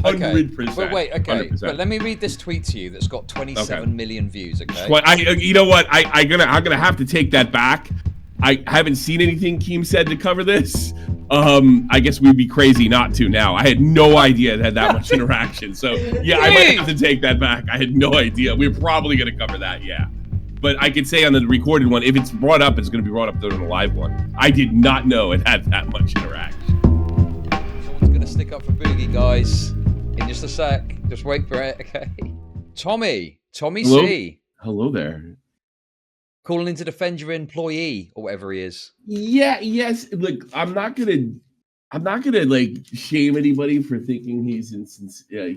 100%. But wait, okay. 100%. But let me read this tweet to you that's got 27 million views. Okay. You know what? I'm gonna have to take that back. I haven't seen anything Keem said to cover this. I guess we'd be crazy not to now. I had no idea it had that much interaction. So yeah, I might have to take that back. I had no idea. We're probably gonna cover that, yeah. But I could say on the recorded one, if it's brought up, it's gonna be brought up during the live one. I did not know it had that much interaction. Someone's gonna stick up for Boogie, guys. In just a sec. Just wait for it, okay? TommyC. Hello there. Calling in to defend your employee or whatever he is. Yes. Look, I'm not gonna like shame anybody for thinking he's insincere.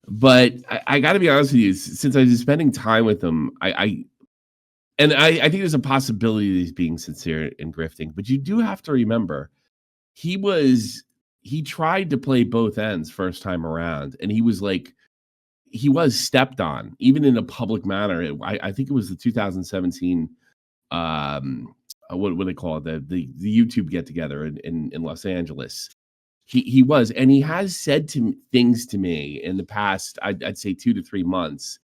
But I got to be honest with you. Since I was spending time with him, I think there's a possibility that he's being sincere and grifting. But you do have to remember, he tried to play both ends first time around, and he was stepped on, even in a public manner. I think it was the 2017, what do they call it? The YouTube get together in Los Angeles. He was, and he has said things to me in the past, I'd say 2 to 3 months,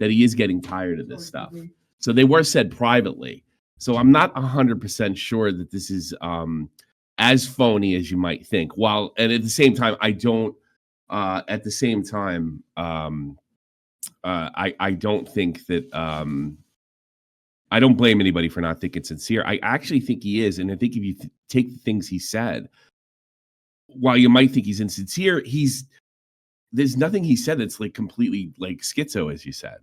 that he is getting tired of this stuff. So they were said privately. So I'm not 100% sure that this is as phony as you might think. And at the same time, I don't. At the same time, I don't think that I don't blame anybody for not thinking sincere. I actually think he is, and I think if you take the things he said, while you might think he's insincere, there's nothing he said that's like completely like schizo, as you said.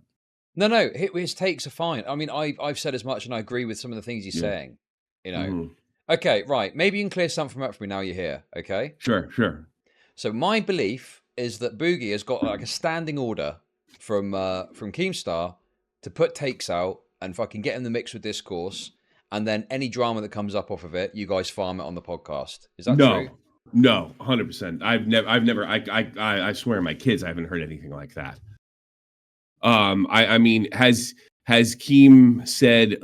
No, his takes are fine. I mean, I've said as much, and I agree with some of the things he's saying. You know, Okay, right. Maybe you can clear something up for me now you're here. Okay. Sure. So my belief is that Boogie has got like a standing order from Keemstar to put takes out and fucking get in the mix with discourse, and then any drama that comes up off of it, you guys farm it on the podcast. Is that true? No, 100%. I've never. I swear, my kids, I haven't heard anything like that. I mean, has Keem said?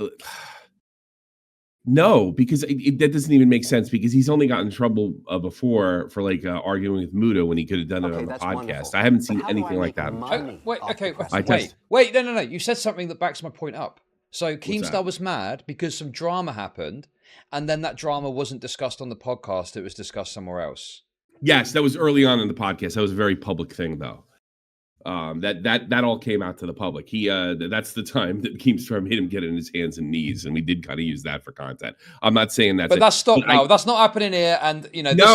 No, because that doesn't even make sense, because he's only gotten in trouble before for like arguing with Muda when he could have done it on the podcast. Wonderful. I haven't seen anything like that. Wait, no. You said something that backs my point up. So Keemstar was mad because some drama happened, and then that drama wasn't discussed on the podcast. It was discussed somewhere else. Yes, that was early on in the podcast. That was a very public thing, though. That all came out to the public. That's the time that Keemstar made him get in his hands and knees, and we did kind of use that for content. I'm not saying that, but that's stopped now. That's not happening here, and you know, this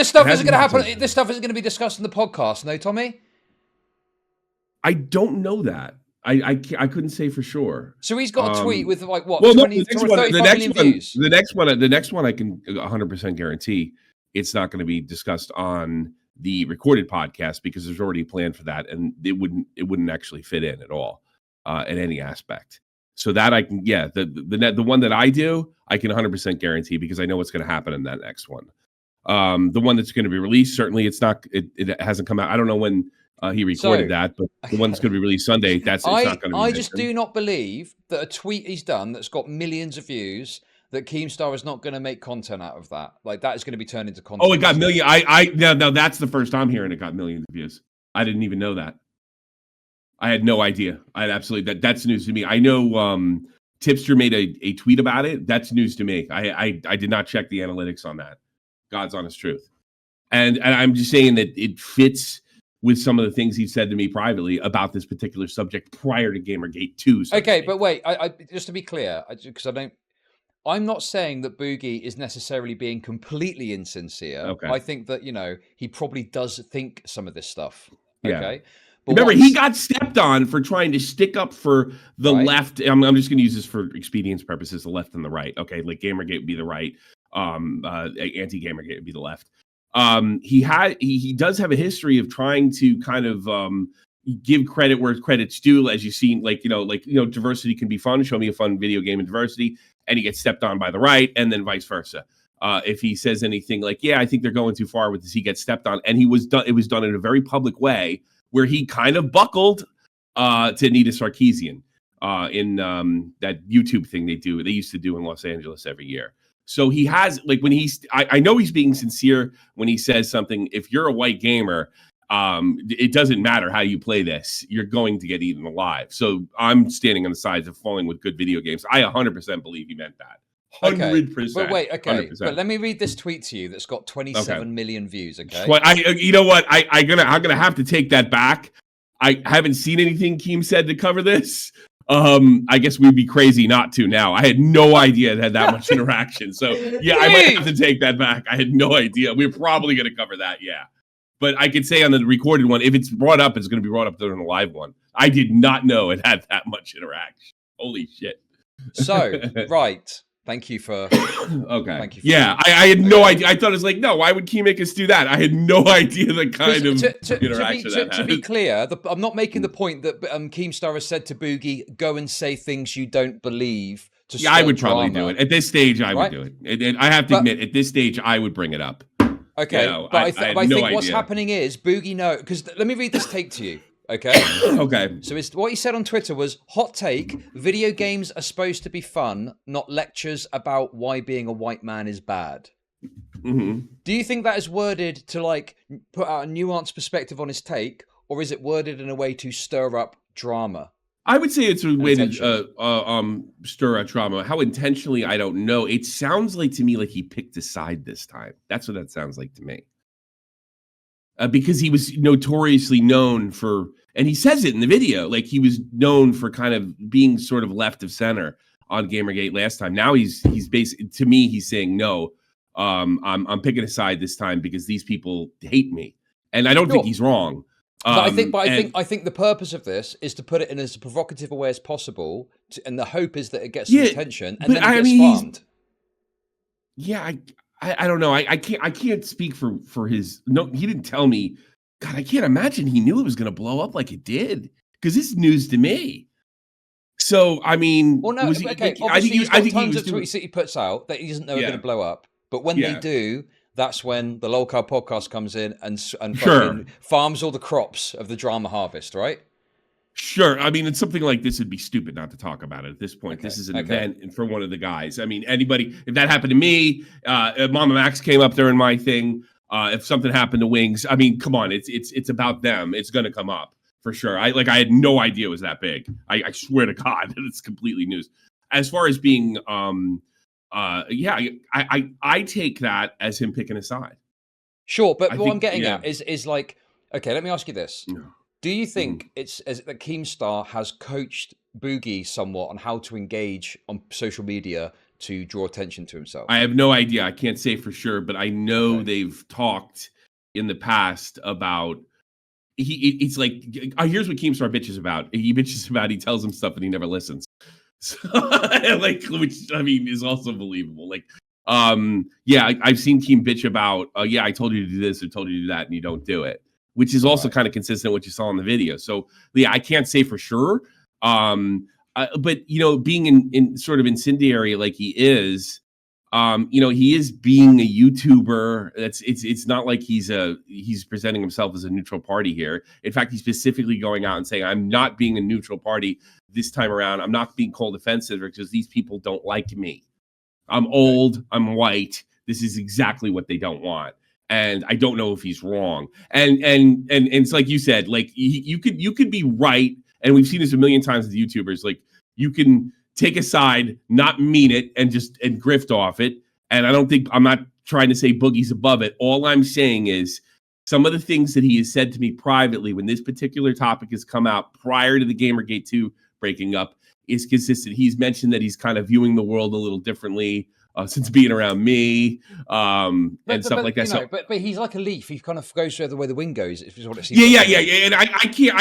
stuff isn't going to happen. This stuff isn't going to be discussed in the podcast, no, Tommy. I don't know that. I couldn't say for sure. So he's got a tweet with like what? 20, 35 million views. The next one, I can 100% guarantee it's not going to be discussed on the recorded podcast, because there's already a plan for that, and it wouldn't actually fit in at all in any aspect. So that I can, the one that I do, I can 100% guarantee, because I know what's going to happen in that next one. The one that's going to be released, certainly it hasn't come out. I don't know when he recorded that, but the one that's going to be released Sunday, it's not going to be. I just do not believe that a tweet he's done that's got millions of views, that Keemstar is not going to make content out of that. Like, that is going to be turned into content. Oh, it got million. No, that's the first time hearing it got millions of views. I didn't even know that. I had no idea. I had absolutely, that's news to me. I know Tipster made a tweet about it. That's news to me. I did not check the analytics on that. God's honest truth. And I'm just saying that it fits with some of the things he said to me privately about this particular subject prior to Gamergate 2. Okay, but wait, I just to be clear, because I'm not saying that Boogie is necessarily being completely insincere. Okay. I think that, he probably does think some of this stuff. Okay. Yeah. But remember, he got stepped on for trying to stick up for the left. I'm just going to use this for expedience purposes, the left and the right. Okay. Like Gamergate would be the right. Anti-Gamergate would be the left. He does have a history of trying to kind of give credit where credit's due, as you've seen, diversity can be fun. Show me a fun video game in diversity. And he gets stepped on by the right, and then vice versa. If he says anything like, I think they're going too far with this, he gets stepped on. And it was done in a very public way, where he kind of buckled to Anita Sarkeesian in that YouTube thing they used to do in Los Angeles every year. So he has, like, when I know he's being sincere when he says something. If you're a white gamer, it doesn't matter how you play this, you're going to get eaten alive. So I'm standing on the sides of falling with good video games. I 100% believe he meant that. 100%. But wait, okay. 100%. But let me read this tweet to you that's got 27 million views, okay? Well, you know what? I'm gonna have to take that back. I haven't seen anything Keem said to cover this. I guess we'd be crazy not to now. I had no idea it had that much interaction. So yeah, I might have to take that back. I had no idea. We're probably gonna cover that, yeah. But I could say on the recorded one, if it's brought up, it's going to be brought up during the live one. I did not know it had that much interaction. Holy shit. So, right. Thank you for... Okay. Thank you for I had no idea. I thought it was like, no, why would Key make us do that? I had no idea the kind of interaction to be clear, I'm not making the point that Keemstar has said to Boogie, go and say things you don't believe. Yeah, I would probably do it. At this stage, I would do it. I have to admit, at this stage, I would bring it up. Okay, but I think what's happening is Boogie because let me read this take to you. Okay. Okay. So what he said on Twitter was, hot take: video games are supposed to be fun, not lectures about why being a white man is bad. Mm-hmm. Do you think that is worded to like put out a nuanced perspective on his take, or is it worded in a way to stir up drama? I would say it's a way to stir up drama. How intentionally, I don't know. It sounds like to me like he picked a side this time. That's what that sounds like to me. Because he was notoriously known for, and he says it in the video, like he was known for kind of being sort of left of center on Gamergate last time. Now he's basically, to me, he's saying no. I'm picking a side this time because these people hate me, and I don't think he's wrong. I think the purpose of this is to put it in as provocative a way as possible, and the hope is that it gets some attention, and then it gets farmed. Yeah, I don't know. I can't speak for his. No, he didn't tell me. God, I can't imagine he knew it was going to blow up like it did, because it's news to me. So I mean, well, no, okay. Obviously, he's got tons of tweets that he puts out that he doesn't know are going to blow up, but when they do. That's when the Lolcow Podcast comes in and fucking farms all the crops of the drama harvest, right? Sure. I mean, it's something like this would be stupid not to talk about it at this point. Okay. This is an event for one of the guys. I mean, anybody, if that happened to me, if Mama Max came up during my thing, if something happened to Wings, I mean, come on, it's about them. It's going to come up for sure. I had no idea it was that big. I swear to God, it's completely news. As far as being, I take that as him picking a side. Sure, but what I'm getting at is like, okay, let me ask you this. No. Do you think it's that Keemstar has coached Boogie somewhat on how to engage on social media to draw attention to himself? I have no idea. I can't say for sure, but I know they've talked in the past about it's like, here's what Keemstar bitches about. He bitches about, he tells him stuff and he never listens. So, like, which I mean is also believable. Like, I've seen Keem bitch about, I told you to do this or told you to do that, and you don't do it, which is also kind of consistent with what you saw in the video. So, yeah, I can't say for sure. But you know, being in sort of incendiary like he is, he is being a YouTuber. It's not like he's presenting himself as a neutral party here. In fact, he's specifically going out and saying, I'm not being a neutral party this time around. I'm not being called offensive because these people don't like me. I'm old. I'm white. This is exactly what they don't want. And I don't know if he's wrong. And it's like you said, like you could be right. And we've seen this a million times with YouTubers. Like you can take a side, not mean it, and grift off it. And I'm not trying to say Boogie's above it. All I'm saying is some of the things that he has said to me privately when this particular topic has come out prior to the Gamergate 2 breaking up is consistent. He's mentioned that he's kind of viewing the world a little differently since being around me and stuff like that. But he's like a leaf. He kind of goes the way the wind goes. Is what it seems. Yeah. And I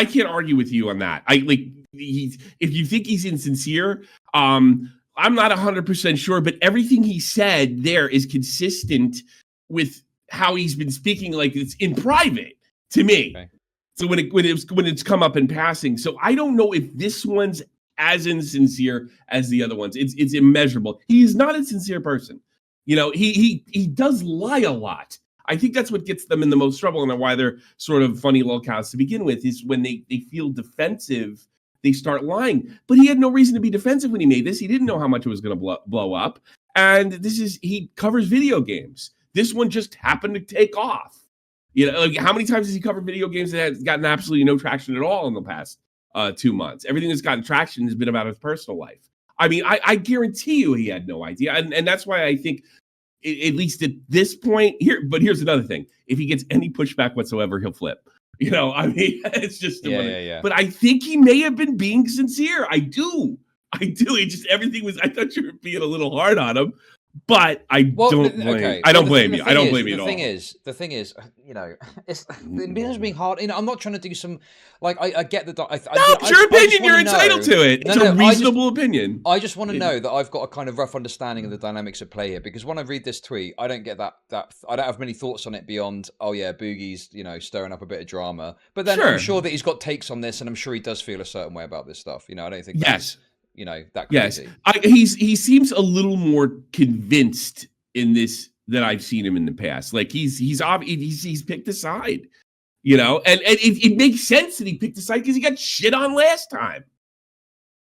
can't argue with you on that. If you think he's insincere, I'm not 100% sure, but everything he said there is consistent with how he's been speaking, like it's in private to me. Okay. So when it's come up in passing, so I don't know if this one's as insincere as the other ones. It's immeasurable. He's not a sincere person. You know, he does lie a lot. I think that's what gets them in the most trouble and why they're sort of funny lolcows to begin with, is when they feel defensive, they start lying. But he had no reason to be defensive when he made this. He didn't know how much it was going to blow up. and he covers video games. This one just happened to take off. Like how many times has he covered video games that has gotten absolutely no traction at all in the past 2 months? Everything that's gotten traction has been about his personal life. I mean, I guarantee you he had no idea, and that's why I think, at least at this point here. But here's another thing: if he gets any pushback whatsoever, he'll flip. I mean, it's just But I think he may have been being sincere. I do. It just everything was. I thought you were being a little hard on him, but I don't blame. I don't blame you. I don't blame you at all. The thing is, it's being hard. I'm not trying to do some I get the. It's your opinion. You're entitled to it. It's a reasonable opinion. I just want to know that I've got a kind of rough understanding of the dynamics at play here, because when I read this tweet, I don't get that. I don't have many thoughts on it beyond, oh yeah, Boogie's stirring up a bit of drama. But then I'm sure that he's got takes on this, and I'm sure he does feel a certain way about this stuff. I don't think. Yes. That crazy. Yes, he seems a little more convinced in this than I've seen him in the past. Like he's picked a side, and it makes sense that he picked a side because he got shit on last time.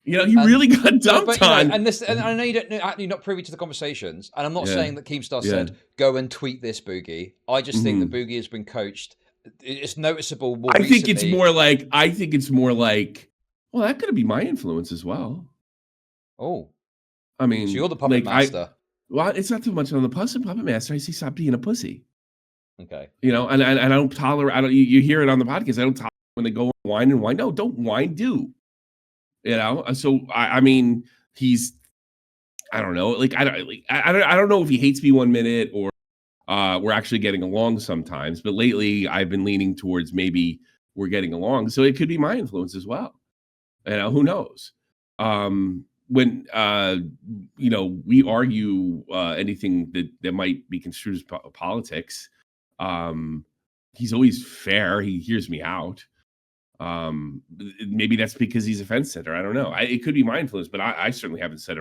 He really got dumped on. And I know you're not privy to the conversations, and I'm not saying that Keemstar said go and tweet this, Boogie. I just think that Boogie has been coached. It's noticeable. I think it's more like, well, that could be my influence as well. Oh, I mean, so you're the puppet master. It's not too much on the puppet master. I say stop being a pussy. Okay. And I don't tolerate. You hear it on the podcast. I don't tolerate when they go whine and whine. No, don't whine. Do. So I mean, he's. I don't know. I don't know if he hates me 1 minute or we're actually getting along sometimes. But lately, I've been leaning towards maybe we're getting along. So it could be my influence as well. Who knows? When we argue anything that might be construed as politics, he's always fair. He hears me out. Maybe that's because he's a fence sitter. I don't know. It could be my influence, but I certainly haven't sat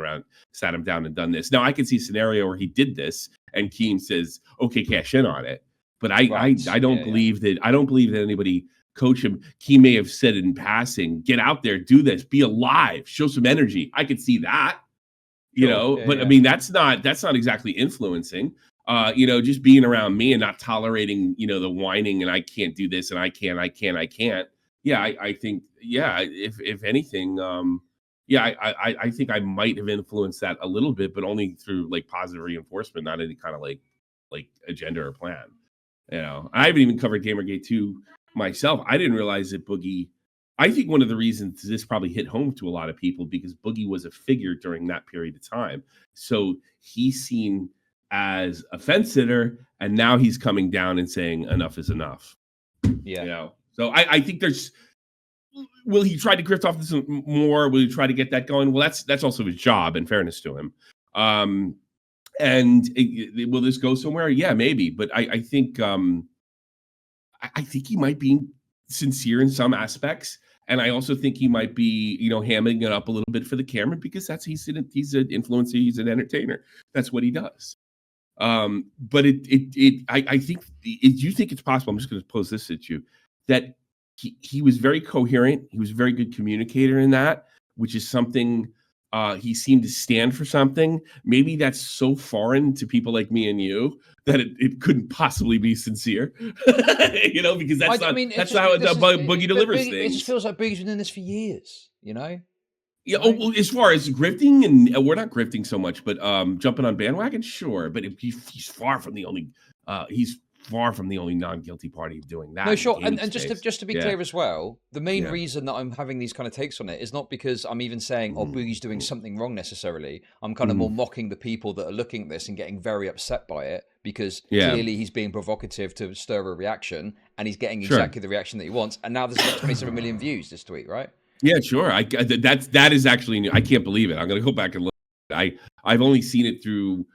him down and done this. Now I can see a scenario where he did this and Keem says, "Okay, cash in on it." But I don't believe that. I don't believe that anybody coach him. He may have said it in passing, get out there, do this, be alive, show some energy. I could see that, I mean, that's not exactly influencing, just being around me and not tolerating, the whining and I can't do this and I can't. Yeah. I think, if anything, I think I might have influenced that a little bit, but only through like positive reinforcement, not any kind of like agenda or plan. I haven't even covered Gamergate 2 myself. I didn't realize that Boogie, I think one of the reasons this probably hit home to a lot of people because Boogie was a figure during that period of time. So he's seen as a fence sitter and now he's coming down and saying enough is enough. Yeah. So I think will he try to grift off this more? Will he try to get that going? Well, that's also his job, in fairness to him. And will this go somewhere? Yeah, maybe. But I think I think he might be sincere in some aspects, and I also think he might be, hamming it up a little bit for the camera because he's an influencer, he's an entertainer. That's what he does. But I think you think it's possible. I'm just going to pose this at you that he was very coherent. He was a very good communicator in that, which is something. He seemed to stand for something. Maybe that's so foreign to people like me and you that it couldn't possibly be sincere, because that's not how Boogie delivers things. It just feels like Boogie's been doing this for years, Yeah. Right? Oh, well, as far as grifting, and we're not grifting so much, but jumping on bandwagon, sure. But he's far from the only. He's far from the only non-guilty party doing that. No, sure. And just to be clear as well, the main reason that I'm having these kind of takes on it is not because I'm even saying, Boogie's doing something wrong necessarily. I'm kind of more mocking the people that are looking at this and getting very upset by it because clearly he's being provocative to stir a reaction and he's getting exactly the reaction that he wants. And now there's like 27 million views, this tweet, right? Yeah, sure. That is actually new. I can't believe it. I'm going to go back and look. I've only seen it through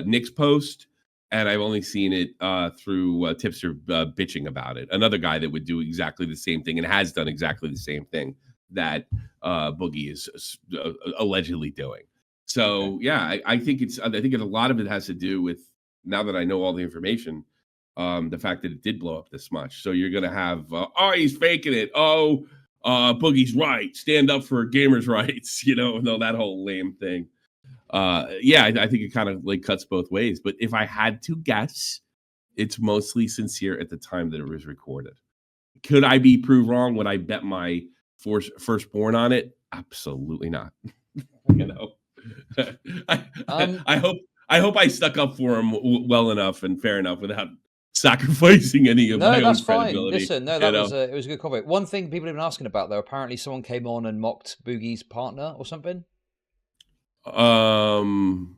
Nick's post. And I've only seen it through Tipster bitching about it. Another guy that would do exactly the same thing and has done exactly the same thing that Boogie is allegedly doing. So I think a lot of it has to do with, now that I know all the information, the fact that it did blow up this much. So you're gonna have he's faking it. Boogie's right. Stand up for gamers' rights. That whole lame thing. yeah, I think it kind of like cuts both ways. But if I had to guess, it's mostly sincere at the time that it was recorded. Could I be proved wrong? Would I bet my firstborn on it? Absolutely not. You know, I hope I stuck up for him well enough and fair enough without sacrificing any of my own credibility. Listen, no, that was it was a good comment. One thing people have been asking about though, apparently someone came on and mocked Boogie's partner or something. In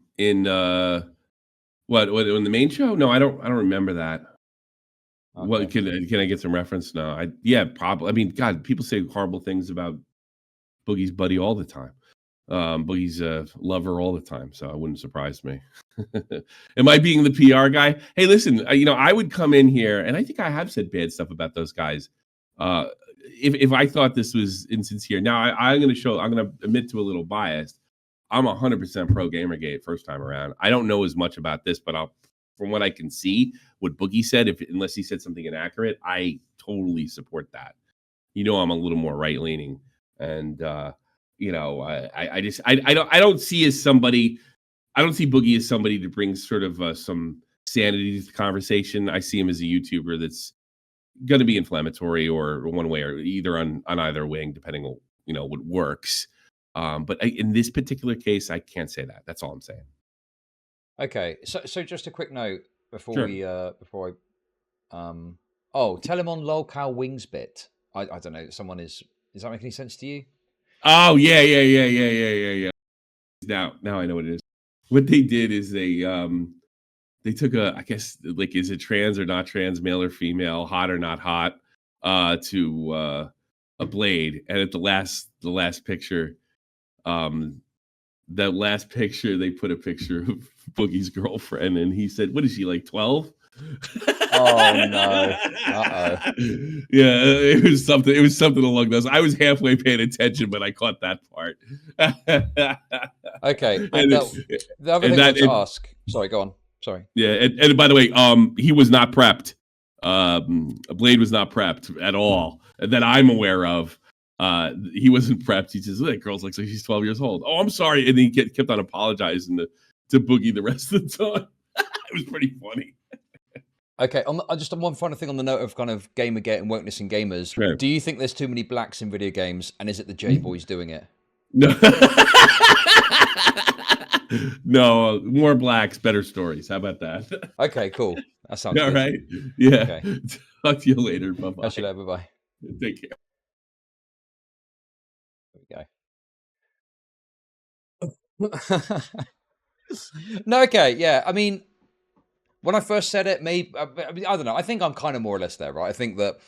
what in the main show? No, I don't remember that. Okay. What can I get some reference? No, probably. I mean, God, people say horrible things about Boogie's buddy all the time. Boogie's a lover all the time, so it wouldn't surprise me. Am I being the PR guy? Hey, listen, I would come in here, and I think I have said bad stuff about those guys. If I thought this was insincere, now I'm going to admit to a little bias. I'm 100% pro Gamergate first time around. I don't know as much about this, but from what I can see, what Boogie said, unless he said something inaccurate, I totally support that. I'm a little more right leaning, and I don't see Boogie as somebody to bring sort of some sanity to the conversation. I see him as a YouTuber that's going to be inflammatory or one way or either on either wing, depending on what works. But in this particular case, I can't say that. That's all I'm saying. Okay, so just a quick note before sure. Tell him on Lolcow Wings bit. I don't know. Does that make any sense to you? Oh yeah. Now I know what it is. What they did is they took I guess like, is it trans or not trans, male or female, hot or not hot, to a Blade, and at the last picture. That last picture, they put a picture of Boogie's girlfriend, and he said, "What is she, like 12?" Oh no! Uh-oh. Yeah, it was something along those. I was halfway paying attention, but I caught that part. Okay, the other thing I want to ask. Sorry, go on. Sorry. Yeah, and by the way, he was not prepped. Blade was not prepped at all that I'm aware of. He wasn't prepped. He just, that girl's like she's 12 years old. Oh, I'm sorry. And he kept on apologizing to Boogie the rest of the time. It was pretty funny. Okay, just one final thing on the note of kind of Gamergate and wokeness in gamers. Sure. Do you think there's too many blacks in video games, and is it the J-boys doing it? No. No, more blacks, better stories. How about that? Okay, cool. That sounds all good. right. Yeah. Okay. Talk to you later. Bye-bye. Catch you later. Bye-bye. Take care. There we go. No, okay, yeah. I mean, when I first said it, maybe I don't know. I think I'm kind of more or less there, right? I think that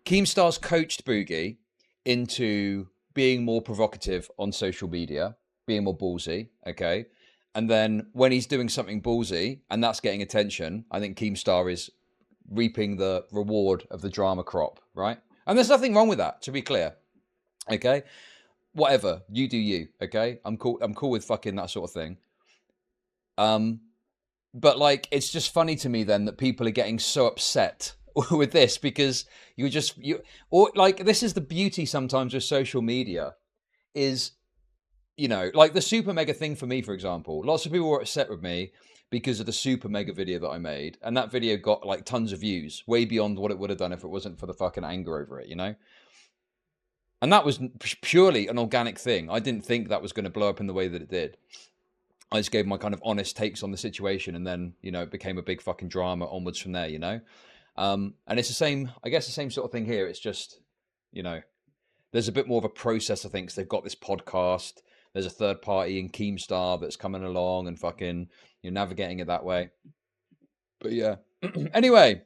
Keemstar's coached Boogie into being more provocative on social media, being more ballsy, okay? And then when he's doing something ballsy and that's getting attention, I think Keemstar is reaping the reward of the drama crop, right? And there's nothing wrong with that, to be clear, okay? Whatever, you do you, okay? I'm cool with fucking that sort of thing. But like, it's just funny to me then that people are getting so upset with this because this is the beauty sometimes of social media is, like the super mega thing for me, for example, lots of people were upset with me because of the super mega video that I made. And that video got like tons of views, way beyond what it would have done if it wasn't for the fucking anger over it, And that was purely an organic thing. I didn't think that was going to blow up in the way that it did. I just gave my kind of honest takes on the situation, and then, it became a big fucking drama onwards from there, And it's the same sort of thing here. It's just, there's a bit more of a process, I think, because they've got this podcast. There's a third party in Keemstar that's coming along and fucking, navigating it that way. But yeah. Anyway,